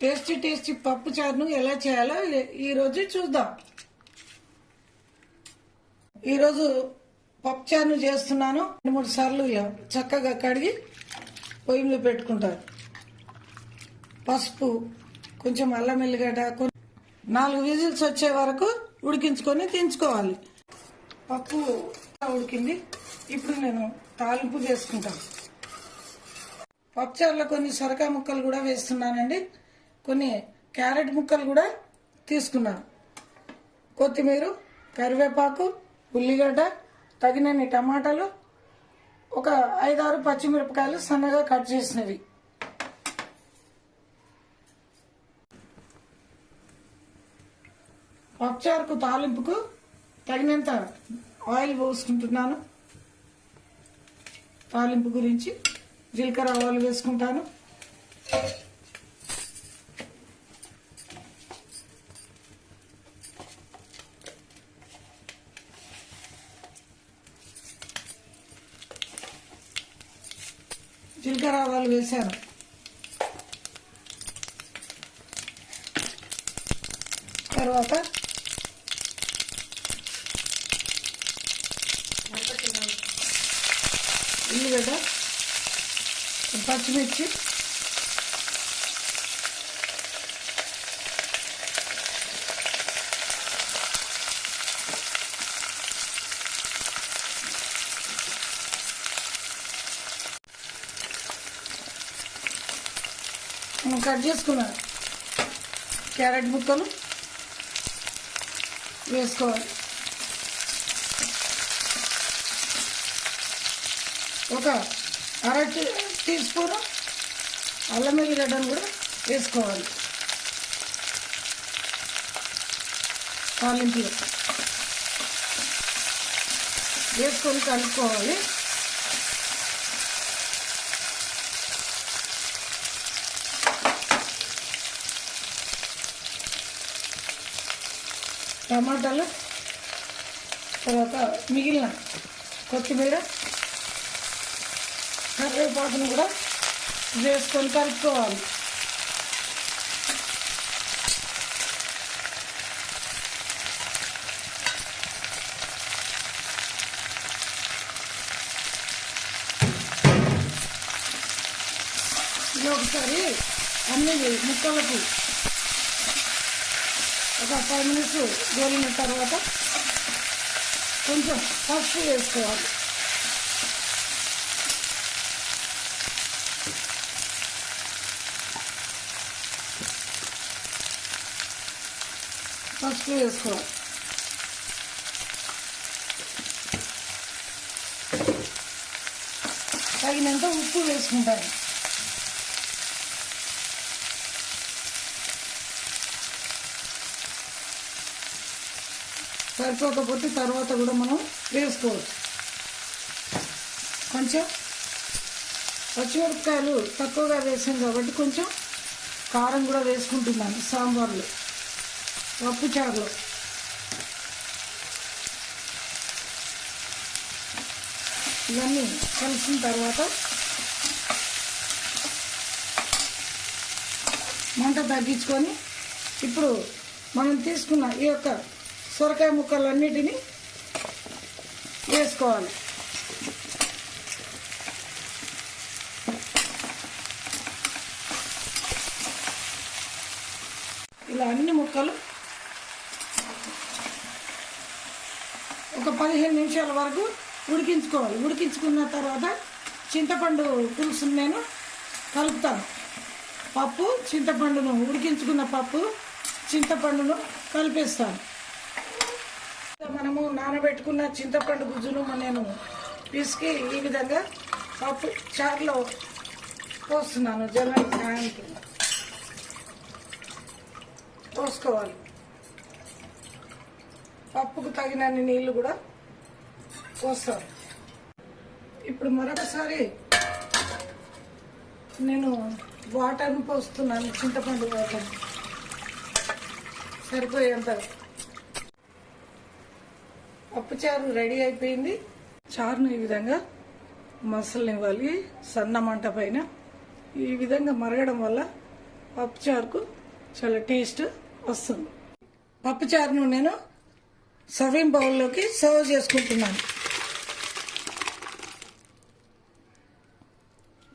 Tasty tasty పప్పు చారును ఎలా చేయాలో ఈరోజు చూద్దాం. ఈరోజు పప్పు చారును చేస్తున్నాను. 2-3 సార్లు చక్కగా కడిగి పొయ్యి మీద పెట్టుకుంటారు. పసుపు, కొంచెం అల్లం ఎల్లిగడ్డ, 4 విజిల్స్ వచ్చే వరకు ఉడికించుకొని దించుకోవాలి. పప్పు ఉడికింది. ఇప్పుడు నేను తాలింపు వేసుకుంటాను. పప్పుచారులో కొన్ని సొరకాయ ముక్కలు కూడా వేస్తున్నానండి. కొన్ని క్యారెట్ ముక్కలు కూడా తీసుకున్నాను. కొత్తిమీర, కరివేపాకు, ఉల్లిగడ్డ, తగినన్ని టమాటాలు, ఒక 5-6 పచ్చిమిరపకాయలు సన్నగా కట్ చేసినవి. పప్పుచారుకు తాలింపుకు తగినంత ఆయిల్ పోసుకుంటున్నాను. తాలింపు గురించి జీలకర్ర ఆవాలు వేసుకుంటాను. జీలకర్ర ఆవాలు వేసాను. తర్వాత ఉల్లిగడ్డ, పచ్చిమిర్చి, మనం కట్ చేసుకున్న క్యారెట్ ముక్కలు వేసుకోవాలి. ఒక 1/2 టీ స్పూన్ అల్లం ఎల్లిగడ్డను కూడా వేసుకోవాలి. తాలింపులో వేసుకొని కలుపుకోవాలి. టమాటాలు, తర్వాత మిగిలిన కొత్తిమీర, కరివేపాకును కూడా వేసుకొని కలుపుకోవాలి. ఇది ఒకసారి అన్ని ముక్కలకు ఒక 5 మినిట్స్ గోలిన తర్వాత కొంచెం పసుపు వేసుకోవాలి. పసుపు వేసుకోవాలి. తగినంత ఉప్పు వేసుకుంటాను. సరిపోకపోతే తర్వాత కూడా మనం వేసుకోవచ్చు. కొంచెం పచ్చిమిరపకాయలు తక్కువగా వేసాం కాబట్టి కొంచెం కారం కూడా వేసుకుంటున్నాను సాంబార్లో, పప్పు చారులో. ఇవన్నీ కలిసిన తర్వాత మంట తగ్గించుకొని ఇప్పుడు మనం తీసుకున్న ఈ యొక్క సొరకాయ ముక్కలన్నిటినీ వేసుకోవాలి. ఇలా అన్ని ముక్కలు ఒక 15 నిమిషాల వరకు ఉడికించుకోవాలి. ఉడికించుకున్న తర్వాత చింతపండు పులుసును నేను కలుపుతాను. పప్పు, చింతపండును ఉడికించుకున్న పప్పు, చింతపండును కలిపేస్తాను. మనము నానబెట్టుకున్న చింతపండు గుజ్జును నేను పిసికి ఈ విధంగా పప్పు చారులో పోస్తున్నాను. జొన్నల సాయంకి పోసుకోవాలి. పప్పుకు తగినన్ని నీళ్లు కూడా పోస్తాను. ఇప్పుడు మరొకసారి నేను వాటర్ను పోస్తున్నాను. చింతపండు వాటర్ సరిపోయేంత. పప్పుచారు రెడీ అయిపోయింది. చారును ఈ విధంగా మసలనివ్వాలి సన్న మంట పైన. ఈ విధంగా మరగడం వల్ల పప్పుచారుకు చాలా టేస్ట్ వస్తుంది. పప్పుచారును నేను సర్వింగ్ బౌల్లోకి సర్వ్ చేసుకుంటున్నాను.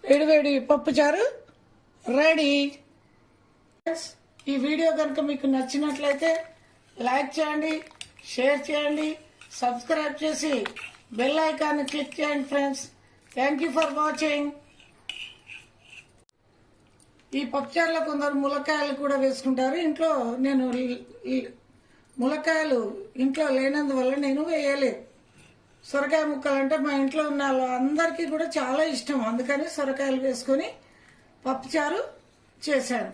వేడివేడి పప్పుచారు రెడీ. ఈ వీడియో కనుక మీకు నచ్చినట్లయితే లైక్ చేయండి, షేర్ చేయండి, సబ్స్క్రైబ్ చేసి బెల్ ఐకాన్ క్లిక్ చేయండి friends. Thank you for watching. ఈ పప్పుచారులో కొందరు ములక్కాయలు కూడా వేసుకుంటారు. ఇంట్లో నేను ములక్కాయలు ఇంట్లో లేనందువల్ల నేను వేయలేదు. సొరకాయ ముక్కలు అంటే మా ఇంట్లో ఉన్న అందరికీ కూడా చాలా ఇష్టం. అందుకని సొరకాయలు వేసుకొని పప్పుచారు చేశాను.